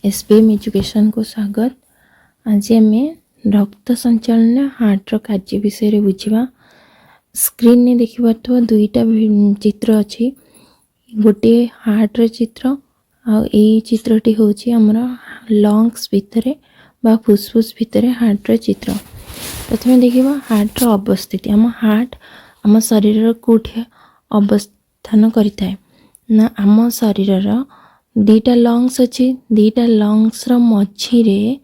SPM education को स्वागत। आज आम रक्त संचालन हार्टर कार्य विषय बुझा। स्क्रीन में देखिपो दुईटा चित्र अच्छी, गोटे हार्टर चित्र आई चित्रटी हूँ आमर लंग्स भितर बा फुसफुस भितर हार्टर चित्र। प्रथम देखा हार्टर अवस्थिति, आम हार्ट आम शरीर कौटे अवस्थान करें ना आम शरीर दीटा लंग्स अच्छी, दीटा लंग्स रो मझी रे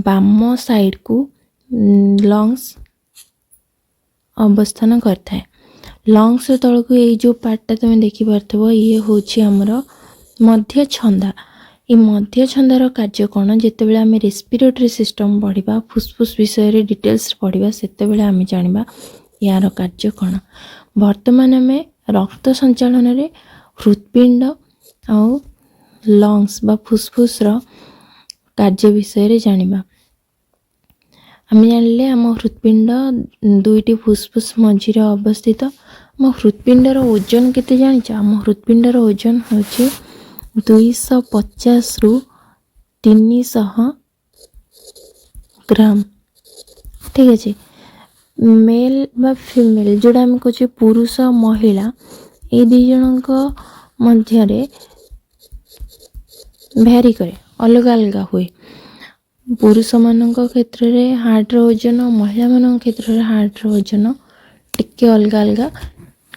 बाम साइड को लंग्स अवस्थान करता है। लंग्स तल को ये जो पार्टा तुम देखी पार्थो ये हूँ आमर मध्य छंदा। ये मध्य छंदार कार्य कौन, जिते आम रेस्पिरेटरी सिस्टम पढ़ा फुसफुस विषय डिटेल्स पढ़ा से आम जाना यार कार्य कौन। वर्तमान आम रक्त संचालन रे हृत्पिंड आउ लंग्स बा फुसफुस कार्य विषय जानिबा। आम जानिले आम हृत्पिंड दुईटी फुसफुस मझी अवस्थित। आम हृत्पिंडर ओजन केते जानिछ? आम हृत्पिंडर ओजन होछि 250 रु 300 ग्राम। ठीक अच्छे। मेल बा फीमेल जोड़ा आम कहूँ पुरुष महिला ये दी जनक मध्य भैरी करे, अलग अलग हुए। पुरुष मान क्षेत्र में हार्ट ओजन, महिला मान क्षेत्र में हार्ट ओजन टिके अलग अलग,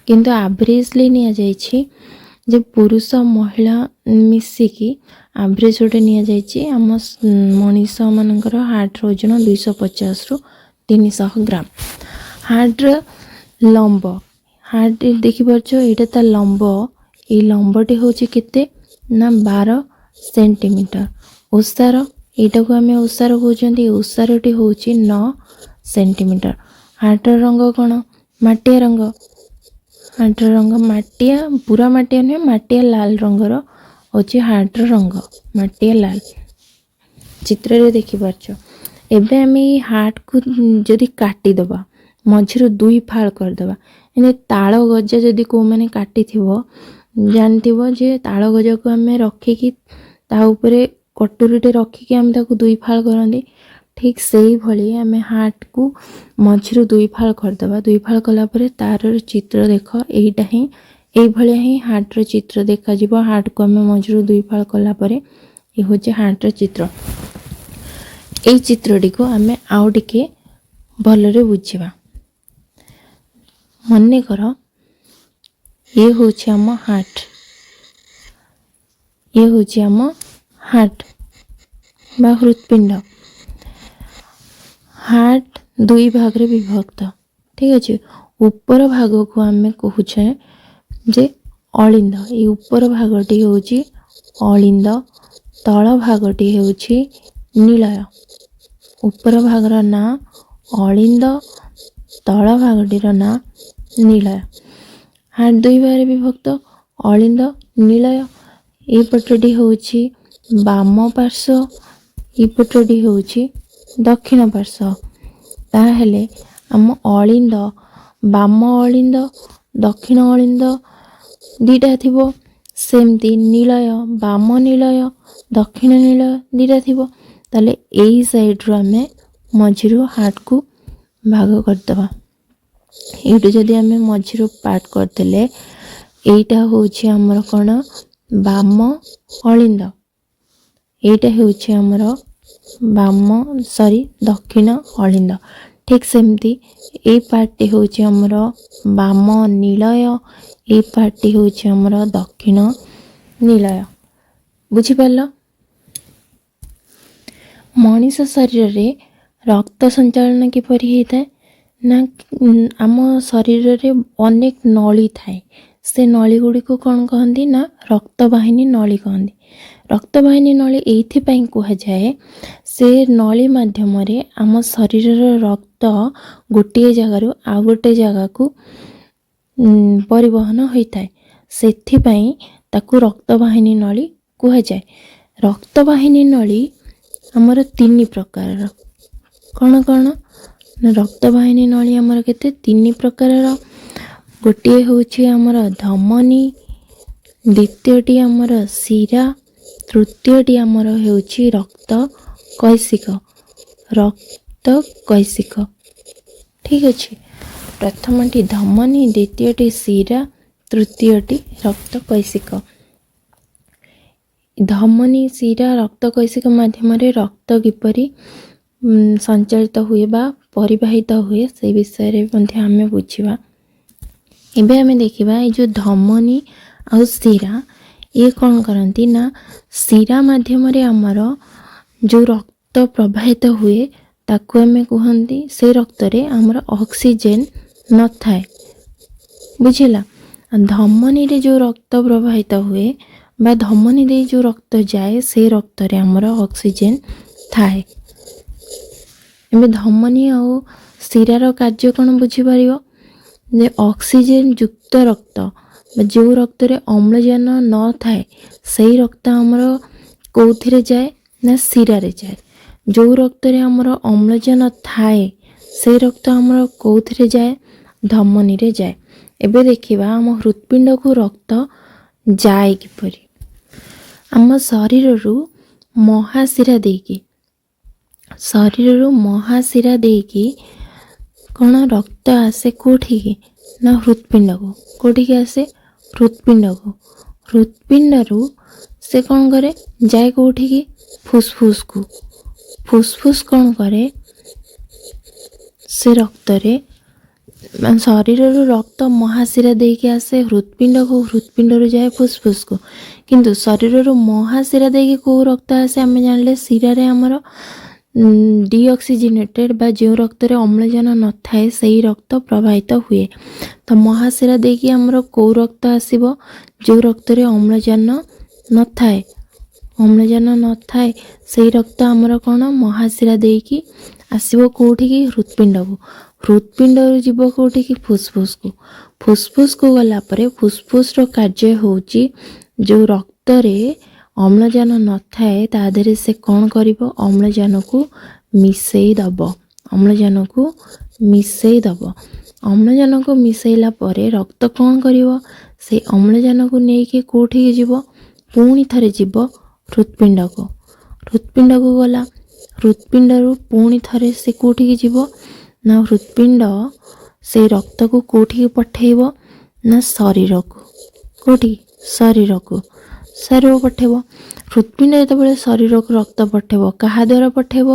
किंतु एवरेजली निया जाइछि जे पुरुष महिला मिसिकी एवरेज गोटे निया जाइछि आम मनीष मानकर हार्ट ओजन 250 रु 300 ग्राम। हार्ट लंब, हार्ट देखि परछो एटा ता लंब, ए लंबटी होछि केते ना 12 सेंटीमीटर। ओसार एटा को आमे ओसार कहउछंती, ओसारटी होछि 9 सेंटीमीटर। हार्टर रंग कौन? माटिया रंग। हार्टर रंग माटिया, पूरा माटिया नुहे, माटिया लाल रंगर होछि हार्टर रंग, माटिया लाल। चित्र रे देखि परछो। एबे आमे हार्ट को जदि काटी दबा, मझिरो दुई फाळ कर दबा, एने ताळ गजा जदि को माने काटी थिबो जानथिबो जे ताळ गजा को आमे रखी की ता ऊपरे कटोरीटे रखिकी आम ताकू दुई फाळ करंदी। ठीक सेही भली आमे हार्ट को मझिरो दुई फाळ करदबा। दुई फाळ कला परे तार चित्र देख, एइटा ही एई भलिया ही हार्ट रो चित्र देखा जिवो। हार्ट को आमे मझिरो दुई फाळ कला परे ए होचे हार्ट रो चित्र। एई चित्रटी को आमे आउ टिके भलरे बुझिबा। मने कर ये होचे आम हार्ट, ये होची आम हार्ट बा हृत्पिंड। हार्ट दुई भाग रे विभक्त। ठीक अच्छे। ऊपर भाग को आमे कहूछे जे अलिंद, ये ऊपर भागटी होची अलिंद, तल भागटी होची नीलय। ऊपर भागर ना अलिंद, तल भागटीर ना नीलय। हार्ट दुई भाग रे विभक्त, अलिंद नीलय। ये पटटी होची बाम पार्श्व, ये पटटी होची दक्षिण पार्श्व। ताहेले आम अलिंद, बाम अलिंद, दक्षिण अलिंद दीटा थिबो। सेमती नीलय, बाम नीलय, दक्षिण नीलय दीटा थिबो। ताले एई साइड रो आमे मझिरो हार्ट को भाग करदबा। एटू जदि आमे मझिरो पार्ट करदेले एइटा होची हमर कोन बाम अलिंद, एइटा होची हमर बाम दक्षिण अलिंद। ठीक सेमती ए पार्टी होची हमर बाम नीलय, ए पार्टी होची हमर दक्षिण नीलय। बुझी पारलो? मनीष शरीर रे रक्त संचालन किपरि हेताय ना आम शरीर रे अनेक नली थाए। से नली गुड़ी को कौन कहती ना रक्तवाहिनी नली कहती। रक्तवाहिनी नली एइथिपाई कहा जाए, से नली माध्यम रे आम शरीर रक्त गोटे जगार आ गोटे जगह को परिवहन होता है। सेथिपाई ताकू रक्तवाहिनी नली कहा जाए। रक्तवाहिनी नली आमर 3 प्रकार। कौन कौन? रक्तवाहिनी नली आमर केते 3 प्रकार। गोटे होची आमर धमनी, द्वितीयटी आमर शिरा, ତୃତୀୟଟି ଆମର ହେଉଛି ରକ୍ତ କୈଶିକ। ରକ୍ତ କୈଶିକ ଠିକ୍ ଅଛି। ପ୍ରଥମଟି ଧମନୀ, ଦ୍ୱିତୀୟଟି ଶିରା, ତୃତୀୟଟି ରକ୍ତ କୈଶିକ। ଧମନୀ, ଶିରା, ରକ୍ତ କୈଶିକ ମାଧ୍ୟମରେ ରକ୍ତ କିପରି ସଞ୍ଚାଳିତ ହୁଏ ବା ପରିବାହିତ ହୁଏ ସେ ବିଷୟରେ ମଧ୍ୟ ଆମେ ବୁଝିବା। ଏବେ ଆମେ ଦେଖିବା ଏଇ ଯେଉଁ ଧମନୀ ଆଉ ଶିରା ଇଏ କ'ଣ କରନ୍ତି ନା ଶିରା ମାଧ୍ୟମରେ ଆମର ଯେଉଁ ରକ୍ତ ପ୍ରବାହିତ ହୁଏ ତାକୁ ଆମେ କୁହନ୍ତି ସେ ରକ୍ତରେ ଆମର ଅକ୍ସିଜେନ୍ ନଥାଏ, ବୁଝିଲା। ଧମନୀରେ ଯେଉଁ ରକ୍ତ ପ୍ରବାହିତ ହୁଏ ବା ଧମନୀ ଦେଇ ଯେଉଁ ରକ୍ତ ଯାଏ ସେ ରକ୍ତରେ ଆମର ଅକ୍ସିଜେନ୍ ଥାଏ। ଏବେ ଧମନୀ ଆଉ ଶିରାର କାର୍ଯ୍ୟ କ'ଣ ବୁଝିପାରିବ ଯେ ଅକ୍ସିଜେନ୍ ଯୁକ୍ତ ରକ୍ତ ବା ଯେଉଁ ରକ୍ତରେ ଅମ୍ଳଜାନ ନଥାଏ ସେଇ ରକ୍ତ ଆମର କେଉଁଥିରେ ଯାଏ ନା ଶିରାରେ ଯାଏ। ଯେଉଁ ରକ୍ତରେ ଆମର ଅମ୍ଳଜାନ ଥାଏ ସେଇ ରକ୍ତ ଆମର କେଉଁଥିରେ ଯାଏ ଧମନୀରେ ଯାଏ। ଏବେ ଦେଖିବା ଆମ ହୃତ୍ପିଣ୍ଡକୁ ରକ୍ତ ଯାଏ କିପରି। ଆମ ଶରୀରରୁ ମହାଶିରା ଦେଇକି କ'ଣ ରକ୍ତ ଆସେ କେଉଁଠିକି ନା ହୃତ୍ପିଣ୍ଡକୁ। କେଉଁଠିକି ଆସେ ହୃତ୍ପିଣ୍ଡକୁ। ହୃତ୍ପିଣ୍ଡରୁ ସେ କ'ଣ କରେ ଯାଏ କେଉଁଠିକି ଫୁସଫୁସକୁ। ଫୁସଫୁସ କ'ଣ କରେ ସେ ରକ୍ତରେ ଶରୀରରୁ ରକ୍ତ ମହାଶିରା ଦେଇକି ଆସେ ହୃତ୍ପିଣ୍ଡକୁ, ହୃତ୍ପିଣ୍ଡରୁ ଯାଏ ଫୁସଫୁସକୁ। କିନ୍ତୁ ଶରୀରରୁ ମହାଶିରା ଦେଇକି କେଉଁ ରକ୍ତ ଆସେ ଆମେ ଜାଣିଲେ ଶିରାରେ ଆମର ଡିଅକ୍ସିଜିନେଟେଡ଼ ବା ଯେଉଁ ରକ୍ତରେ ଅମ୍ଳଜାନ ନଥାଏ ସେଇ ରକ୍ତ ପ୍ରବାହିତ ହୁଏ। ତ ମହାଶିରା ଦେଇକି ଆମର କେଉଁ ରକ୍ତ ଆସିବ ଯେଉଁ ରକ୍ତରେ ଅମ୍ଳଜାନ ନଥାଏ ସେଇ ରକ୍ତ ଆମର କ'ଣ ମହାଶିରା ଦେଇକି ଆସିବ କେଉଁଠିକି ହୃତ୍ପିଣ୍ଡକୁ। ହୃତ୍ପିଣ୍ଡରୁ ଯିବ କେଉଁଠିକି ଫୁସଫୁସକୁ। ଫୁସଫୁସକୁ ଗଲା ପରେ ଫୁସଫୁସର କାର୍ଯ୍ୟ ହେଉଛି ଯେଉଁ ରକ୍ତରେ ଅମ୍ଳଜାନ ନଥାଏ ତା ଦେହରେ ସେ କ'ଣ କରିବ ଅମ୍ଳଜାନକୁ ମିଶେଇ ଦେବ। ଅମ୍ଳଜାନକୁ ମିଶେଇଲା ପରେ ରକ୍ତ କ'ଣ କରିବ ସେ ଅମ୍ଳଜାନକୁ ନେଇକି କେଉଁଠିକି ଯିବ ପୁଣି ଥରେ ଯିବ ହୃତ୍ପିଣ୍ଡକୁ। ହୃତ୍ପିଣ୍ଡକୁ ଗଲା, ହୃତ୍ପିଣ୍ଡରୁ ପୁଣି ଥରେ ସେ କେଉଁଠିକି ଯିବ ନା ହୃତ୍ପିଣ୍ଡ ସେ ରକ୍ତକୁ କେଉଁଠିକି ପଠେଇବ ନା ଶରୀରକୁ। କେଉଁଠିକି ଶରୀରକୁ ପଠେଇବ। ହୃତ୍ପିଣ୍ଡ ଯେତେବେଳେ ଶରୀରକୁ ରକ୍ତ ପଠେଇବ କାହା ଦ୍ୱାରା ପଠେଇବ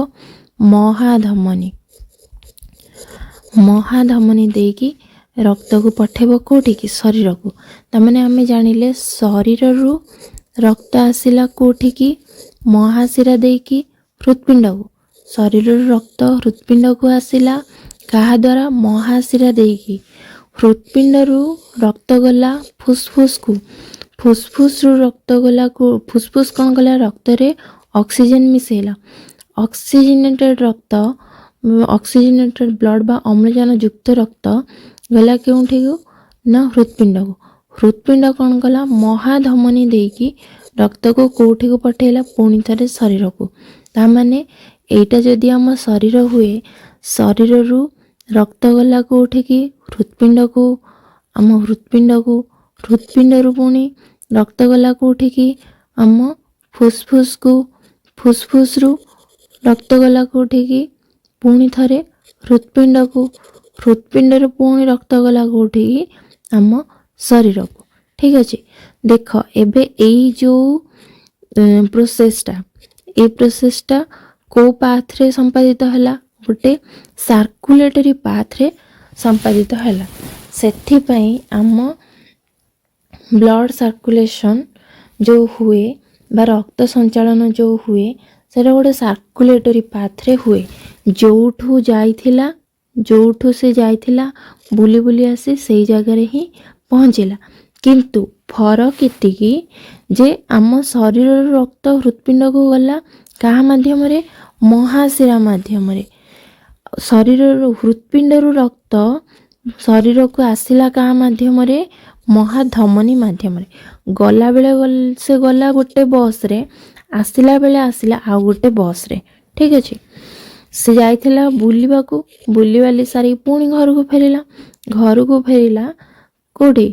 ମହାଧମନୀ ଦେଇକି ରକ୍ତକୁ ପଠେଇବ କେଉଁଠିକି ଶରୀରକୁ। ତାମାନେ ଆମେ ଜାଣିଲେ ଶରୀରରୁ ରକ୍ତ ଆସିଲା କେଉଁଠିକି ମହାଶିରା ଦେଇକି ହୃତ୍ପିଣ୍ଡକୁ। ଶରୀରରୁ ରକ୍ତ ହୃତ୍ପିଣ୍ଡକୁ ଆସିଲା କାହା ଦ୍ୱାରା ମହାଶିରା ଦେଇକି। ହୃତ୍ପିଣ୍ଡରୁ ରକ୍ତ ଗଲା ଫୁସଫୁସକୁ। ଫୁସଫୁସରୁ ରକ୍ତ ଗଲା ଫୁସଫୁସ କ'ଣ କଲା ରକ୍ତରେ ଅକ୍ସିଜେନ୍ ମିଶାଇଲା। ଅକ୍ସିଜେନେଟେଡ଼ ବ୍ଲଡ଼ ବା ଅମ୍ଳଜାନ ଯୁକ୍ତ ରକ୍ତ ଗଲା କେଉଁଠିକୁ ନା ହୃତ୍ପିଣ୍ଡକୁ। ହୃତ୍ପିଣ୍ଡ କ'ଣ କଲା ମହାଧମନୀ ଦେଇକି ରକ୍ତକୁ କେଉଁଠିକୁ ପଠେଇଲା ପୁଣି ଥରେ ଶରୀରକୁ। ତାମାନେ ଏଇଟା ଯଦି ଆମ ଶରୀର ହୁଏ ଶରୀରରୁ ରକ୍ତ ଗଲା କେଉଁଠିକି ହୃତ୍ପିଣ୍ଡକୁ। ଆମ ହୃତ୍ପିଣ୍ଡରୁ ପୁଣି ରକ୍ତ ଗଲା କେଉଁଠିକି ଆମ ଫୁସଫୁସକୁ। ଫୁସଫୁସରୁ ରକ୍ତ ଗଲା କେଉଁଠିକି ପୁଣି ଥରେ ହୃତ୍ପିଣ୍ଡକୁ। ହୃତ୍ପିଣ୍ଡରୁ ପୁଣି ରକ୍ତ ଗଲା କେଉଁଠିକି ଆମ ଶରୀରକୁ। ଠିକ୍ ଅଛି। ଦେଖ ଏବେ ଏଇ ଯେଉଁ ପ୍ରୋସେସଟା କେଉଁ ପାଥରେ ସମ୍ପାଦିତ ହେଲା ଗୋଟେ ସାର୍କୁଲେଟରୀ ପାଥରେ ସମ୍ପାଦିତ ହେଲା। ସେଥିପାଇଁ ଆମ ବ୍ଲଡ଼ ସାର୍କୁଲେସନ୍ ଯେଉଁ ହୁଏ ବା ରକ୍ତ ସଞ୍ଚାଳନ ଯେଉଁ ହୁଏ ସେଇଟା ଗୋଟେ ସାର୍କୁଲେଟରୀ ପାଥରେ ହୁଏ। ଯେଉଁଠୁ ସେ ଯାଇଥିଲା ବୁଲି ବୁଲି ଆସି ସେଇ ଜାଗାରେ ହିଁ ପହଞ୍ଚିଲା। କିନ୍ତୁ ଫରକ ଏତିକି ଯେ ଆମ ଶରୀରର ରକ୍ତ ହୃତ୍ପିଣ୍ଡକୁ ଗଲା କାହା ମାଧ୍ୟମରେ ମହାଶିରା ମାଧ୍ୟମରେ। ହୃତ୍ପିଣ୍ଡରୁ ରକ୍ତ ଶରୀରକୁ ଆସିଲା କାହା ମାଧ୍ୟମରେ ମହାଧମନୀ ମାଧ୍ୟମରେ। ଗଲାବେଳେ ସେ ଗଲା ଗୋଟେ ବସ୍ରେ, ଆସିଲା ବେଳେ ଆସିଲା ଆଉ ଗୋଟେ ବସ୍ରେ। ଠିକ୍ ଅଛି। ସେ ଯାଇଥିଲା ବୁଲିବାକୁ, ବୁଲିବାଲି ସାରିକି ପୁଣି ଘରକୁ ଫେରିଲା କେଉଁଠି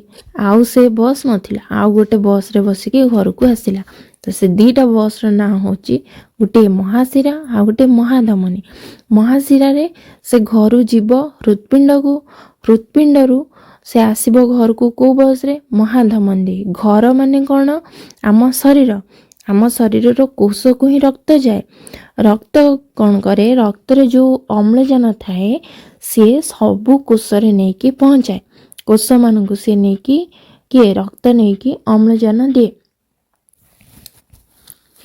ଆଉ ସେ ବସ୍ ନଥିଲା ଆଉ ଗୋଟେ ବସ୍ରେ ବସିକି ଘରକୁ ଆସିଲା। तो से दीटा बस ना होची गोटे महाशिरा आ गोटे महाधमनी। महाशिरा रे से घर जीव हृत्पिंड को, हृत्पिंड रु से आसीबो घर को बस रे महाधमनी। घर माने कौन आम शरीर, आम शरीर कोष को ही रक्त जाए। रक्त कौन करे, रक्त रे जो अम्लजान थाए सी सबू कोष रे नहीं कि पहुँचाए। कोष मान को सी नहीं कि किए रक्त नहीं कि अम्लजान दिए।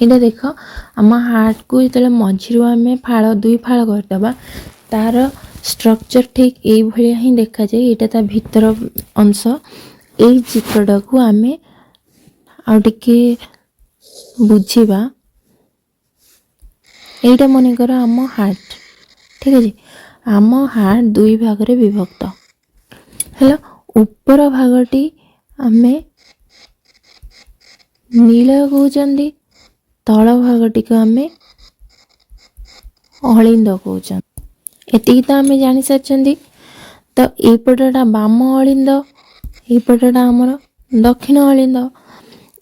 इटा देख आम हार्ट को जो मझी आम फाड़ दुई फाड़ करदे तार स्ट्रक्चर ठीक यही भाया ही देखा जाए। यहाँ ता भीतर अंश यही चित्रटा को आम आउटे बुझा। यहीटा मनकर आम हार्ट ठीक है। आम हार्ट दुई भाग रे विभक्त है। ऊपर भागटी आम नील कहते, तल भागटी को आम अलिंद कहते। एति तो आम जानी सारी। तो यपटा बाम अलिंद, यपटा आमर दक्षिण अलिंद।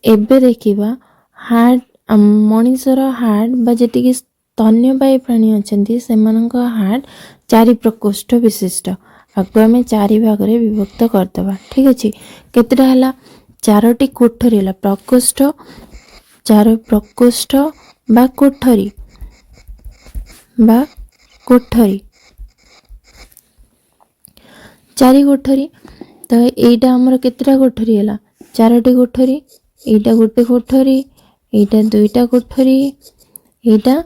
एबे देखिबा हार्ट मनीषर हार्ट बा जेतिकी स्तन्यपायी प्राणी अच्छा से हार्ट चारि प्रकोष्ठ विशिष्ट। आपको आम चारि भाग रे विभक्त करदे ठीक अच्छे। केतेटा हला चारोटी कोठरी हला प्रकोष्ठ, चार प्रकोष्ठ बा कोठरी बा कोठरी चारि कोठरी। तो एटा हमर केतेटा कोठरी हला चारोटी कोठरी। एटा गोटे कोठरी, एटा दुईटा कोठरी, एटा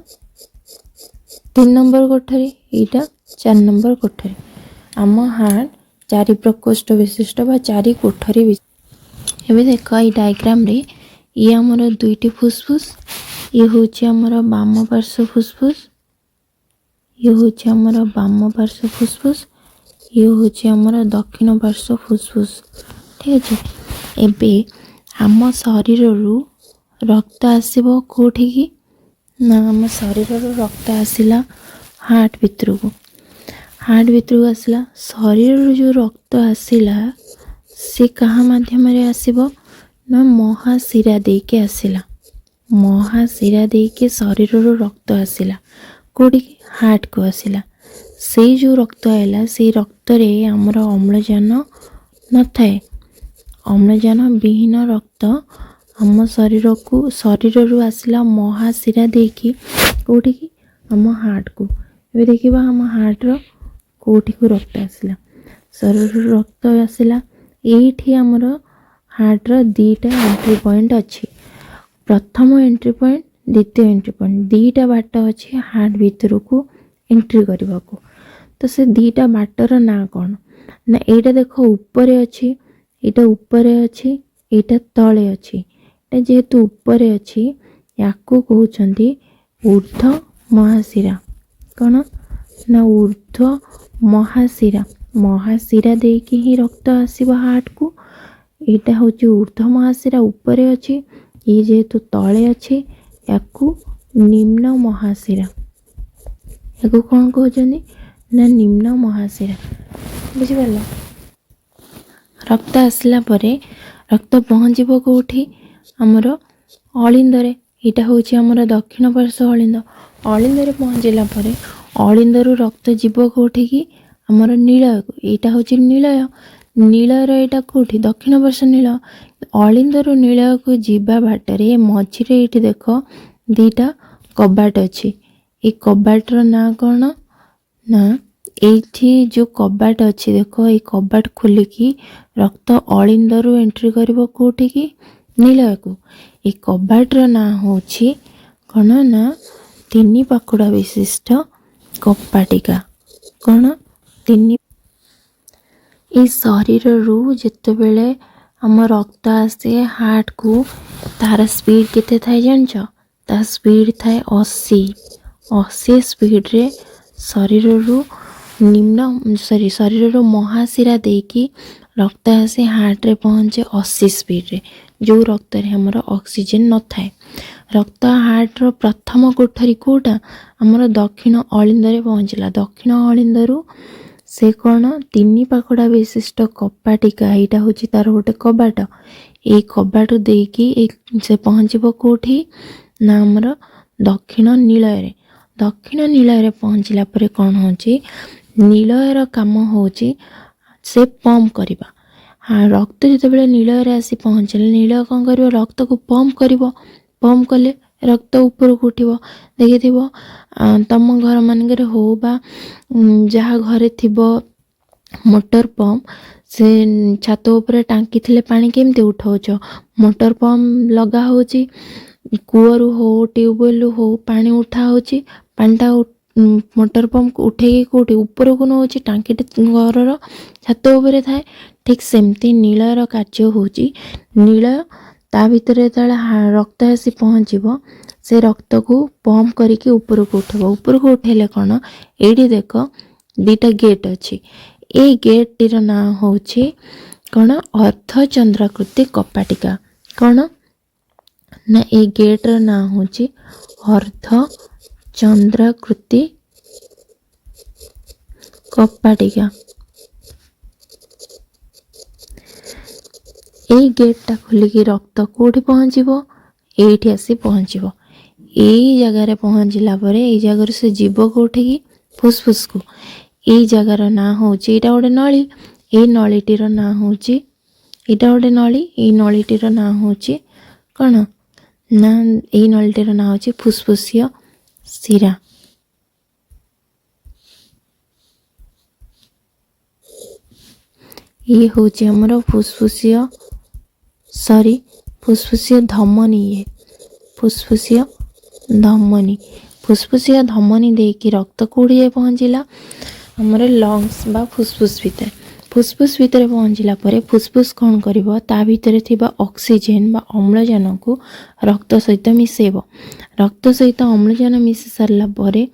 3 नंबर कोठरी, एटा 4 नंबर कोठरी। आम हार्ट चारि प्रकोष्ठ विशिष्ट बा चारि कोठरी। एबे देख ये डायग्राम रे ये हमर दुईटी फुसफुस, ये होची हमर बाम पार्श्व फुसफुस, ये होची हमर बाम पार्श्व फुसफुस, ये होची हमर दक्षिण पार्श्व फुसफुस ठीक अच्छे। एबे आम शरीर रु रक्त आसीबो कोठी की ना, आम शरीर रु रक्त आसिला हार्ट भितर को। हार्ट भितर को आसिला शरीर रु जो रक्त आसिला से कहाँ माध्यम रे आसीबो ना महाशिरा देके आसिला। महाशिरा देके शरीर रु रक्त आसिला कोठी हार्ट को आसिला। से जो रक्त आइला से रक्त रे हमर अम्लजान न थाए। अम्लजान विहीन रक्त आम शरीर को शरीर रु आसिला महाशिरा देकी कोठी की आम हार्ट को। ए देखिबा आम हार्ट रो कोठी को रक्त आसिला, शरीर रु रक्त आसिला। एठी हमर हार्ट रो दीटा एंट्री पॉइंट अच्छी। प्रथम एंट्री पॉइंट, द्वितीय एंट्री पॉइंट, दीटा बाट अच्छी हार्ट भीतर को एंट्री करने को। तो से दीटा बाटर ना कौन ना, एटा देख ऊपर अच्छी, एटा ऊपर अच्छी, एटा तले अच्छी। जेहेतु ऊपर अच्छी याको कहते ऊर्ध्व महाशिरा। कौन ना ऊर्ध्व महाशिरा। महाशिरा देकी ही रक्त आसीबो हार्ट को। एटा होची ऊर्ध्व महाशिरा ऊपर अच्छी, ये जेहेतु तले अच्छी याकू निम्न महाशिरा। याकू कौन कहते ना निम्न महाशिरा। बुझिपार रक्त आसला परे रक्त पहुँचब कौटी आमर अलिंद रे। यहाँ हूँ आमर दक्षिण पार्श्व अलिंद। अलिंद रे पहुँचला परे अलिंद रु रक्त जीव कौटी की आमर नीलय को। यहाँ हूँ नीलय, नीलयर यहाँ कौटी दक्षिण पार्श्व नील। अलिंद रु नीलय को जीवा बाटरे मझिरे ये देख दीटा कबाट अच्छी। ये कबाटर ना कौन ना एठी जो कबाट अच्छी देख ये कबाट खोलिकी रक्त अलिंद रु एंट्री करिवो कोठी की नीलय को। ये कबाटर ना होची कौन ना 3 पाखुड़ा विशिष्ट कपाटिका। कौन 3 ये शरीर रु जेते बेले हम रक्त आसे हार्ट को तार स्पीड केते थाए जानछ? तार स्पीड थाए 80 स्पीड रे शरीर रु निम्न शरीर महाशिरा देकी रक्त आसे हार्ट रे पहुँचे 80 स्पीड रे। जो रक्त रे हमर ऑक्सीजन न थाए। रक्त हार्ट रो प्रथम कोठरी कोटा हमर दक्षिण अलिंद रे पहुँचला। दक्षिण अलिंद रु से कौन 3 पाखुड़ा विशिष्ट कपाटिका यहाँ हूँ तार गोटे कबाट ये कबाट देकी से पहुँचब कौटी ना आमर दक्षिण नीलय दक्षिण नीलय पहुँचला पर कौन हो नीलयर काम हो से पंप करवा। हाँ रक्त जिते नीलय आसी पहुँचले नीलय कौन कर रक्त को पंप कर पंप कले रक्त ऊपर को उठिब देखि तुम घर मानक हो बा जहाँ घरे थिब मोटर पंप से छात उपर टांकी थिले पानी केमती उठाउछ मोटर पंप लगा होची कूअरु हो ट्यूबवेल हो पानी उठा होची पानीटा मोटर पंप उठे कौटी ऊपर को नौची टांकी घर छात उपर थाए ठीक सेमती नीलयर कार्य होची नीलय ता भितर जो रक्त आसी पहुँचब से रक्त को पंप करके ऊपर को उठेब ऊपर को उठेले कौन ये देख दीटा गेट अच्छी ये गेट टीर ना हूँ कौन अर्धचंद्राकृति कपाटिका कौन ना ये गेट्र ना हूँ अर्धचंद्राकृति कपाटिका। ये गेटा खोलिकी रक्त कौटी पहुँचब ये आसी पहुँचब यही जगार पहुँचला ये जगार से जीव कौटी की फुसफुस को ये जगार ना हूँ यहाँ गोटे नली ये नलीटीर ना हूँ यहाँ गोटे नली ये नलीटीर ना हूँ कौन ना ये नलीटीर ना हूँ फुसफुसीय शिरा। ये हूँ आमर फुसफुसीय सॉरी फुसफुसीय धमनी ये फुसफुसीय धमनी देकी रक्त कौड़ी जाए पहुँचला आमर लंग्स बा फुसफुस भितर पहुँचला पर फुसफुस कौन करिवो ता भितर थिबा ऑक्सीजन बा अम्लजान को रक्त सहित मिसेब रक्त सहित अम्लजान मिसी सारला पर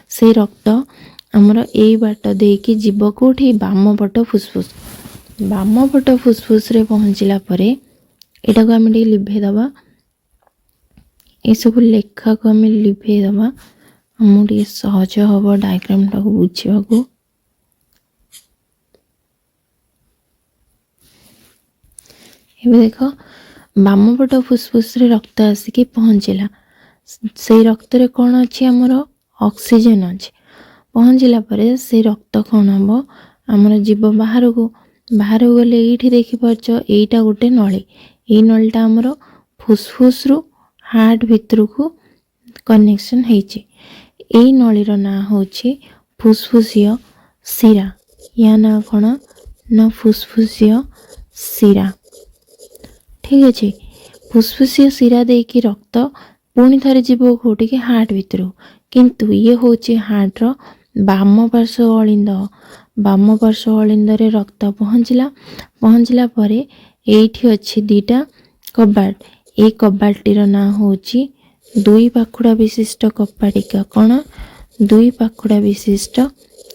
से रक्त आमर ए बाट देकी जीव कौटी बाम पट फुसफुस रे पहुँचला पर एटा को आम लिभेदबा ये सब लेखा को आम लिभेदबा आमको सहज हम डायग्राम टाक बुझा को। देख बामपट फुसफुस रे रक्त आसिकी पहुँचला से रक्त रे कौन अच्छी आमर ऑक्सीजन अच्छे पहुँचला पर से रक्त कौन हम आमर जीव बाहर को गले ये देखिपार यहीटा गोटे नली ये नलीटा आमर फुसफुस रु हार्ट भितर को कनेक्शन होइछि यही नलीर ना हूँ फुसफुसीय शिरा या ना कौन ना फुसफुसीय शिरा ठीक अच्छे फुसफुसीय शिरा देकी रक्त पुणी थे जीव कौटी हार्ट भितर किंतु ये हूँ हार्टर बाम पार्श्व अलिंद रे रक्त पहुँचला पर ये अच्छी दीटा कबाट ये कबाटीर ना हूँ 2 पाखुड़ा विशिष्ट कपाटिका कौन 2 पाखुड़ा विशिष्ट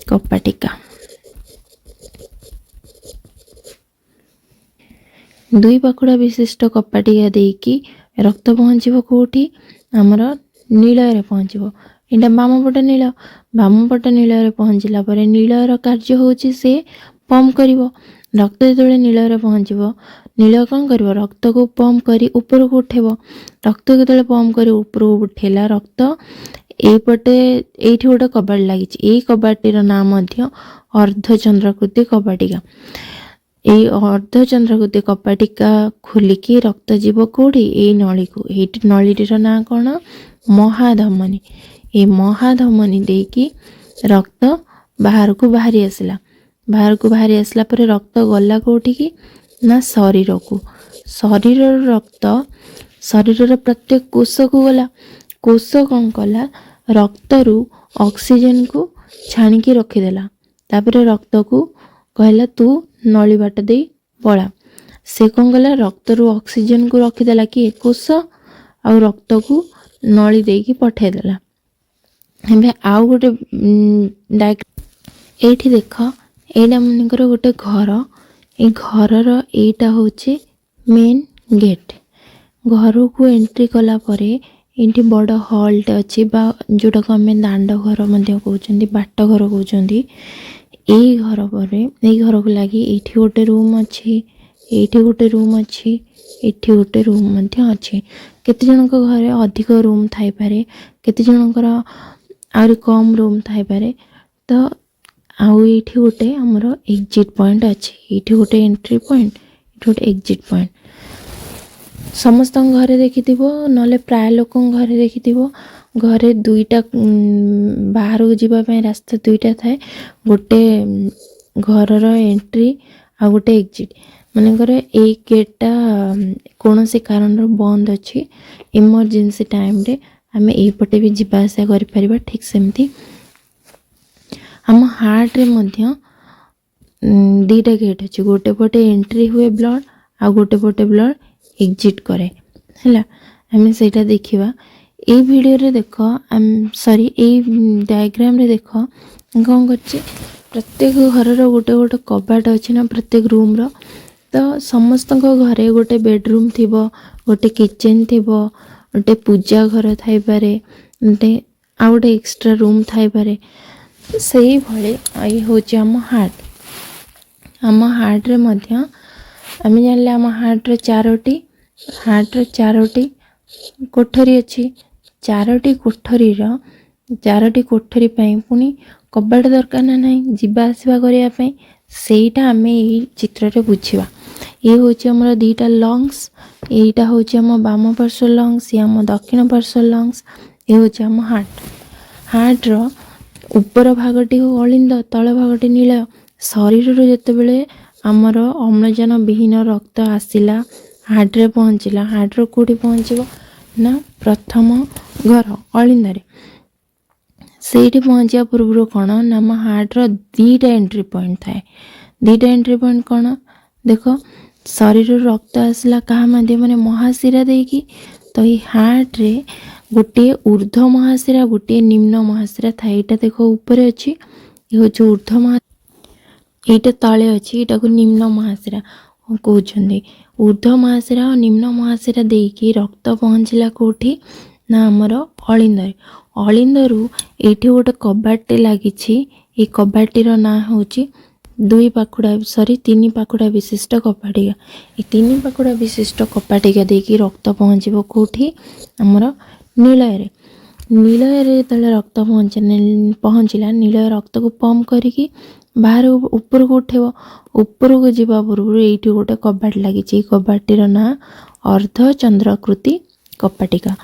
कपाटिका 2 पाखुड़ा विशिष्ट कपाटिका देकी रक्त पहुँचब कौटी आमर नीलय पहुँचब यहाँ बामपट नीलय पहुँचला पर नीलयर कार्य हूँ से पंप कर रक्त जो नीलय पहुँचब नीलय कौन कर रक्त को पंप कर ऊपर को उठेब रक्त जो पंप कर ऊपर को उठेला रक्त एपटे ये गोटे कबाट लगी कबाटीर नाम अर्धचंद्राकृति कपाटिका ये अर्धचंद्राकृति कपाटिका खोलिकी रक्त जीव कौड़ी ये नली को ये नलीटीर ना कौन महाधमनी ये महाधमनी देकी रक्त बाहर को बाहरी आसला पर रक्त गला कौटी की ना शरीर को शरीर रक्त शरीर प्रत्येक कोष को गला कोष कौन कला रक्त रु ऑक्सीजन को छाणिकी रखीदेला तापर रक्त को कहला तू नली बाट दे पड़ा से कौन कला रक्त रु ऑक्सीजन को रखीदेला कि कोष आ रक्त को नली देकी पठेदेला। हेबे आउ गोटे एठी देख एटा मनकर गोटे घर ए घरर एटा होचे मेन गेट घर को एंट्री कला परे एठी बड़ हॉलटे अच्छी बा जोटा को आम दांड घर कहते बाट घर कहते एई घर पर एई घर को लगी एठी गोटे रूम अच्छी, एठी गोटे रूम अच्छी, एठी गोटे रूम मध्य अच्छी। केते जनक घरे अधिक रूम थाई पारे, केते जनकर आउरी कम रूम थाई पारे। तो आउ एठी गोटे हमर एग्जिट पॉइंट अच्छी, एठी गोटे एंट्री पॉइंट, एठी गोटे एग्जिट पॉइंट। समस्त घरे देखिथिबो नले प्राय लोक घरे देखिथिबो घरे दुईटा बाहर को जीवा पय रास्ता दुईटा थाए, गोटे घरर एंट्री आ गोटे एग्जिट। मानेकर ए गेटटा कौन से कारण बंद अच्छी, इमरजेंसी टाइम रे आमे एपटे भी जीवा आसा करि परिबा। ठीक सेमती हम हार्ट रे मध्य दीटा गेट अच्छी, गोटे पटे एंट्री हुए ब्लड आ गोटे पटे ब्लड एग्जिट करे हैला। आमे सेटा देखिबा ए वीडियो रे देखो सॉरी ए डायग्राम रे देखो कौन करछि। प्रत्येक घरर गोटे गोटे कबाट अच्छी ना प्रत्येक रूम रो। तो समस्त घरे गोटे बेडरूम थिबो, गोटे किचन थिबो, गोटे पूजा घर थाई पारे, गोटे आ गोटे एक्स्ट्रा रूम थाई पारे। तो सही भले आई होछि हम हार्ट। हम हार्ट रे मध्य आमे जानले हम हार्ट रे चारोटी कोठरी अच्छी। चारोटी कोठरी पई पुनी कबाट दरकार ना नहीं जीवा आसीबा करिया पई, सेटा आमे एई चित्र रे बुझिबा। ये होछि हमर दीटा लंग्स, एटा होछि हम बाम पार्श्व लंग्स, या हम दक्षिण पार्श्व लंग्स। ये होछि हम हार्ट रो ऊपर भागटी अलिंद, तळ भागटी नील। शरीर रो जते बेले हमर अम्लजान विहीन रक्त आसिला हार्ट रे पहुंचिला, हार्ट रो कोठी पहुंचिबो ना प्रथम घर अलिंद रे। सेठी पहुंचिया पूर्व कौन ना हम हार्ट रो दीटा एंट्री पॉइंट थाए। दीटा एंट्री पॉइंट कौन देखो, शरीर रक्त आसला कहा माध्यम रे महाशिरा देकी। तो ये हार्ट रे गोटे ऊर्ध्व महाशिरा गोटे निम्न महाशिरा थाए। एटा देखो ऊपर अच्छी, ये होछि ऊर्ध्व महाशिरा, एटा तळे अच्छी, एटा को निम्न महाशिरा कहउछन्दी। ऊर्ध्व महाशिरा और निम्न महाशिरा देकी रक्त पहुंचला कोठी ना हमर अलिंद रे। अलिंद रु एठी गोटे कबाटटे लागिछि। ए कबाटीर ना होछि दुई पाखुड़ा सॉरी तीन पाखुड़ा विशिष्ट कपाटिका। ए तीन पाखुड़ा विशिष्ट कपाटिका देकी रक्त पहुंचबो कोठी हमर नीलय रे। नीलय रे तले रक्त पहुंचला नीलय रक्त को पंप करिकी बाहर ऊपर को उठेबो। ऊपर को जीवा पूर्व एठी गोटे कबाट लागिछि। कबाटीर ना अर्धचंद्राकृति कपाटिका।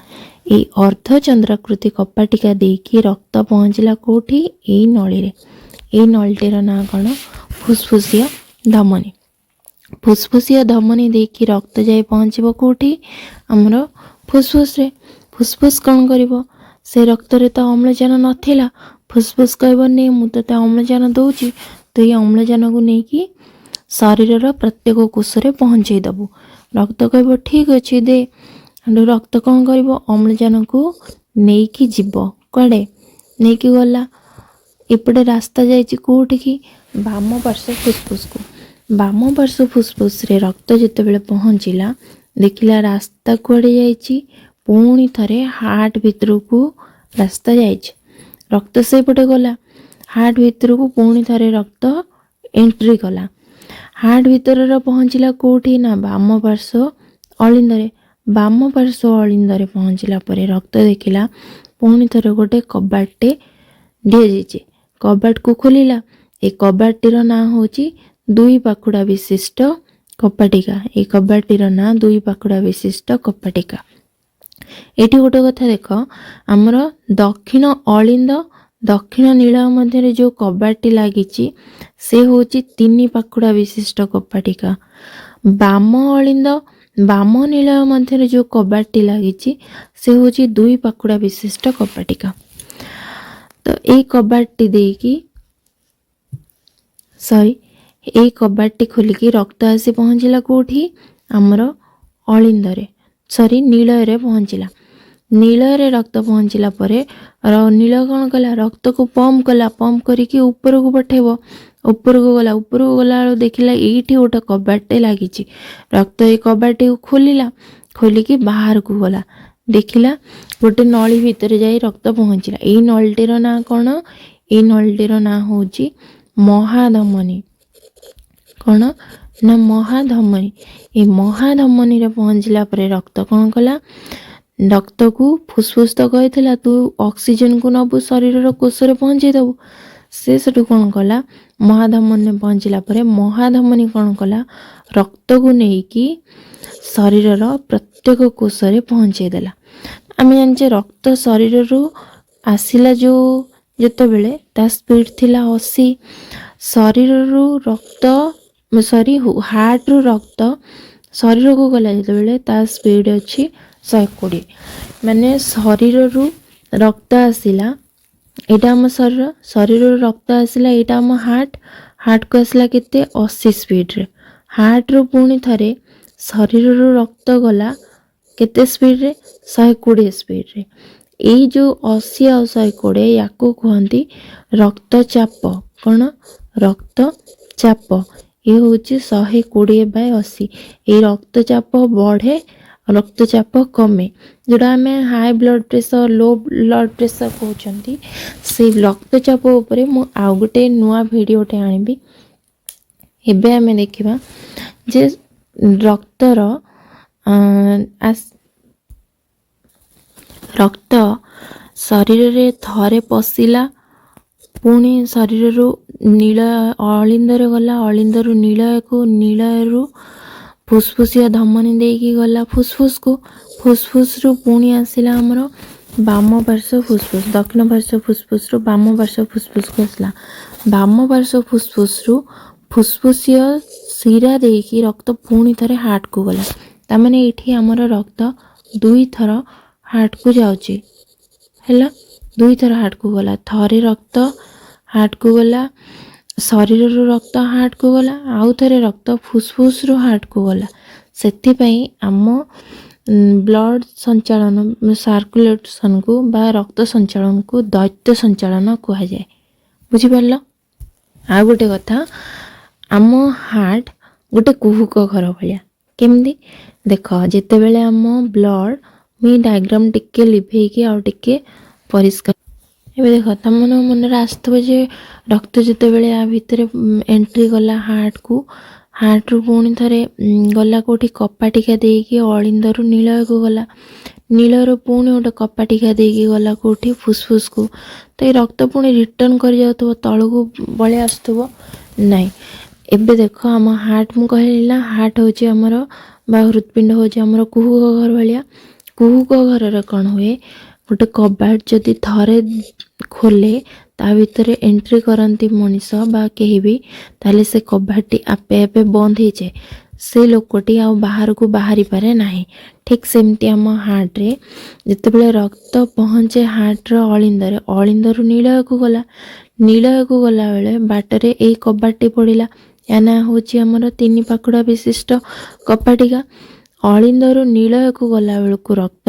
ए अर्धचंद्राकृति कपाटिका देकी रक्त पहुंचला कोठी ए नळी रे। ए नळीटीर ना कौन फुसफुसिया धमनी। फुसफुसिया धमनी देकी रक्त जाई पहुंचबो कोठी हमर फुसफुस रे। फुसफुस कौन करिवो, से रक्त रे तो अम्लजान नथिला। फुसफुस कहबो ने मु तते अम्लजान दउची, तो ये अम्लजान को नेकी शरीर रो प्रत्येक कोष रे पहुंचई दबो। रक्त कहबो ठीक अछि दे, रक्त कौन करिवो अम्लजान को नेकी जीवो कड़े नेकी गला। एपटे रास्ता जाइछि कोठी की बाम पार्श्व फुसफुस को। बाम पार्श्व फुसफुस रे रक्त जते बेले पहुंचिला देखिला रास्ता कुआडे जाइछि, पुणी थरे हार्ट भितर को रास्ता जाइछि। रक्त से पटे गला हार्ट भितर को पुणी थरे रक्त एंट्री कला। हार्ट भितर पहुंचिला कोठी ना बाम पार्श्व अलिंद रे। बाम पार्श्व अलिंद रे पहुंचिला परे रक्त देखिला पुणी थरे गोटे कबाटटे दिया जाइछि। कबाट को खोलिला। ए कबाटीर ना होछि दुई पाखुड़ा विशिष्ट कपाटिका। ए कबाटीर ना दुई पाखुड़ा विशिष्ट कपाटिका। एठी गोटे कथा देख, हमर दक्षिण अलिंद दक्षिण नील मध्य जो कबाटी लागिछि से होछि तीन पाखुड़ा विशिष्ट कपाटिका। बाम अलिंद बाम नील मध्य जो कबाटी लागिछि से होछि दुई पाखुड़ा विशिष्ट कपाटिका। तो ए कबाटी देकी सॉरी ए कबाटी खोलिकी रक्त आसी पहुंचला कोठी हमर अलिंद रे सॉरी नीलय रे पहुंचला। नीलय रे रक्त पहुंचला परे नील कौन कला रक्त को पंप कला। पंप करिकी ऊपर को पठेबो। ऊपर को गला देखिला एठी गोटे कबाटटे लागिछि। रक्त ए कबाटी को खोलिला। खोलिकी बाहर को गला देखिला गोटे नळी भितर जाई रक्त पहुंचला। ए नळीटीर ना कौन, ए नळीटीर ना होछि महाधमनी कौन ना महाधमनी ये महाधमनी रे पहुँचला पर रक्त कौन कला रक्त को फुसफुस तो कही तू ऑक्सीजन को नबू शरीर कोष रे पहुँचे देबू से सेठू कौन कला महाधमनी पहुँचला पर महाधमनी कौन कला रक्त को लेकिन शरीर प्रत्येक कोष रे पहुँचे देला। आम जाने रक्त शरीर रू आसला जो जिते बेले ता स्पीड थिला 80 शरीर रू रक्त सॉरी हार्ट रू रक्त शरीर को गला जिते बेले ता स्पीड अच्छी 120 माने शरीर रू रक्त आसला एटा आम शरीर शरीर रू रक्त आसला एटा आम हार्ट को आसला केते 80 स्पीड रे हार्ट रू पुणी थरे शरीर रू रक्त गला केते स्पीड रे 120 स्पीड रे एई जो 80 और 120 याको कहती रक्तचाप कौन रक्तचाप ये हूँ 120/80 ये रक्तचाप बढ़े रक्तचाप कमे जोड़ा आम high blood pressure low blood pressure कहते से रक्तचाप उपरे मु आउ गोटे नुआ भिडियोटे आनिबी। एबे आमे देखिबा जे रक्तर रक्त शरीर रे थरे पशिला पुणी शरीर रू नील अलिंदर गला अलिंदर नीलय को नीलय रु फुसफुसिया धमनी देकी गला फुसफुस रु पुणी आसला आमर बाम पार्श्व फुसफुस दक्षिण पार्श्व फुसफुस रु बाम पार्श्व फुसफुस को आसला बाम पार्श्व फुसफुस रु फुसफुसिया शिरा देकी रक्त पुणी थरे हार्ट को गला तामाने एठी आमर रक्त दुई थर हार्ट को जाउची हैला दुई थर हार्ट को गला थरे रक्त हार्ट को गला शरीर रू रक्त हार्ट को गला आउ थरे रक्त फुसफुस रु हार्ट को गला सेति पई आम ब्लड संचालन सर्कुलेशन को बा रक्त संचालन को दैत्य संचालन कहा जाए बुझी पारलो। आ गोटे कथा आम हार्ट गोटे कुहुक घर भाया केमती देख जिते बेले आम ब्लड मुई डायग्राम टिके लिभेकी आउ टिके परिष्कार एबे देख तुम मन आसथबो जे रक्त जिते बेले आ भितर एंट्री गला हार्ट रु पुणी थरे गला कोठी कपाटिका देकी अलिंदरु नीलय को गला नीलय पुणी गोटे कपाटिका देकी गला कोठी फुसफुस को तो ये रक्त पुणी रिटर्न कर जाउथबो तळको बळे आसथबो नाही। एबे देख आम हार्ट मु कहला हार्ट होची हमर बा हृदपिंड होची हमर कुहुक घर भाया कुहुक घर रे कौन हुए गोटे कबाट जदि थरे खोले ता भितर एंट्री करती मनीष बा कहीं भी ताले से कबाटी आपे आपे बंद हो जाए से लोकटी आ बाहर को बाहरी पारे नाही। ठीक सेमती आम हार्ट रे जिते बेले रक्त पहुँचे हार्ट रो अलिंदर नीलय को गला बेले बाटरे ए कबाटी पड़िला या ना होची हमर 3 पाखुड़ा विशिष्ट कपाटिका अलिंदर नीलय को गला बेलू रक्त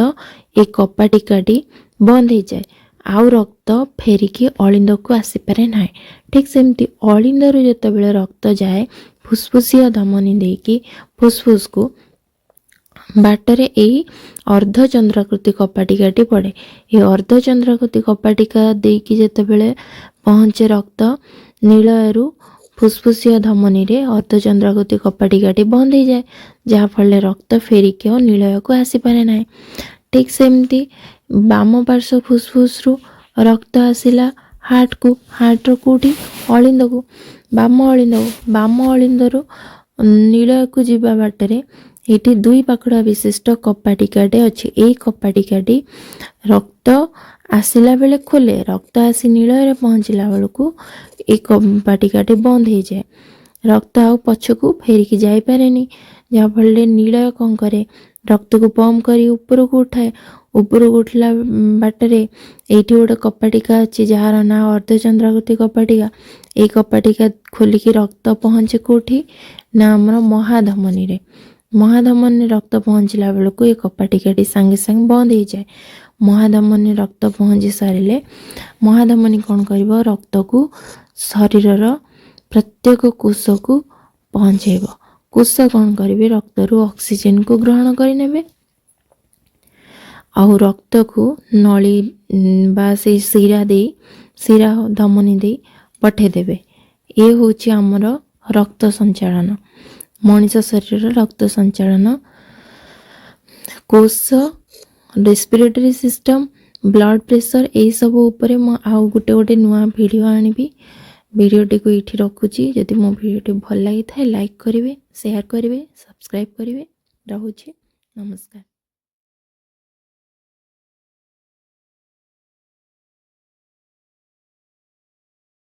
ए कपाटिकाटी बंद हो जाए आउ रक्त फेरिकी अलिंद को आसीपारे ना। ठीक सेमती अलिंदर जिते बेले रक्त जाए फुसफुसिया धमनी देकी फुसफुस को बाटरे यही अर्धचंद्राकृति कपाटिकाटी पड़े ये अर्धचंद्राकृति कपाटिका देकी जिते बेले पहुँचे रक्त नीलयरू फुसफुसिया धमनी रे अर्धचंद्राकृति कपाटिकाटी बंद हो जाए जहाँ फल रक्त फेरिकी नीलय को आसीपारे ना। ठीक सेमती बाम पार्श्व फुसफुस रु रक्त आसिला हार्ट रो कोठी अलिंद को बाम अलिंदरु नीलय को जीवा बाटरे एटी 2 पाखुड़ा विशिष्ट कपाटिकाटे अच्छी ए कपाटिकाटी रक्त आसिला बेले खोले रक्त आसी नीलय रे पहुँचला बेलू ए कपाटिकाटी बंद हो जाए रक्त आ पछकू फेरिकी जाई पारेनी जहाँ फल नीलय कौन करे रक्त को पंप करी ऊपर को उठाए ऊपर को उठला बाटरे एठी गोटे कपाटिका अच्छी जार ना अर्धचंद्राकृति कपाटिका ए कपाटिका खोलिकी रक्त पहुँचे कोठी ना आमर महाधमनी रक्त पहुँचला बेलू ये कपाटिकाटी सांगे सांगे बंद हो जाए महाधमनी रक्त पहुँची सारे महाधमनी कौन कर रक्त को शरीर प्रत्येक कोष को पहुँचेब कोष कौन करेंगे रक्त रु ऑक्सीजन को ग्रहण करें आउ रक्त को नली बा से शिरा धमनी दे पठेदेवे ଏ ହେଉଛି ଆମର ରକ୍ତ ସଞ୍ଚାଳନ, ମଣିଷ ଶରୀରର ରକ୍ତ ସଞ୍ଚାଳନ, କୋଷ, ରେସ୍ପିରେଟରୀ ସିଷ୍ଟମ୍, ବ୍ଲଡ଼ ପ୍ରେସର, ଏଇସବୁ ଉପରେ ମୁଁ ଆଉ ଗୋଟେ ନୂଆ ଭିଡ଼ିଓ ଆଣିବି। ଭିଡ଼ିଓଟିକୁ ଏଇଠି ରଖୁଛି। ଯଦି ମୋ ଭିଡ଼ିଓଟି ଭଲ ଲାଗିଥାଏ ଲାଇକ୍ କରିବେ, ସେୟାର କରିବେ, ସବସ୍କ୍ରାଇବ୍ କରିବେ। ରହୁଛି, ନମସ୍କାର।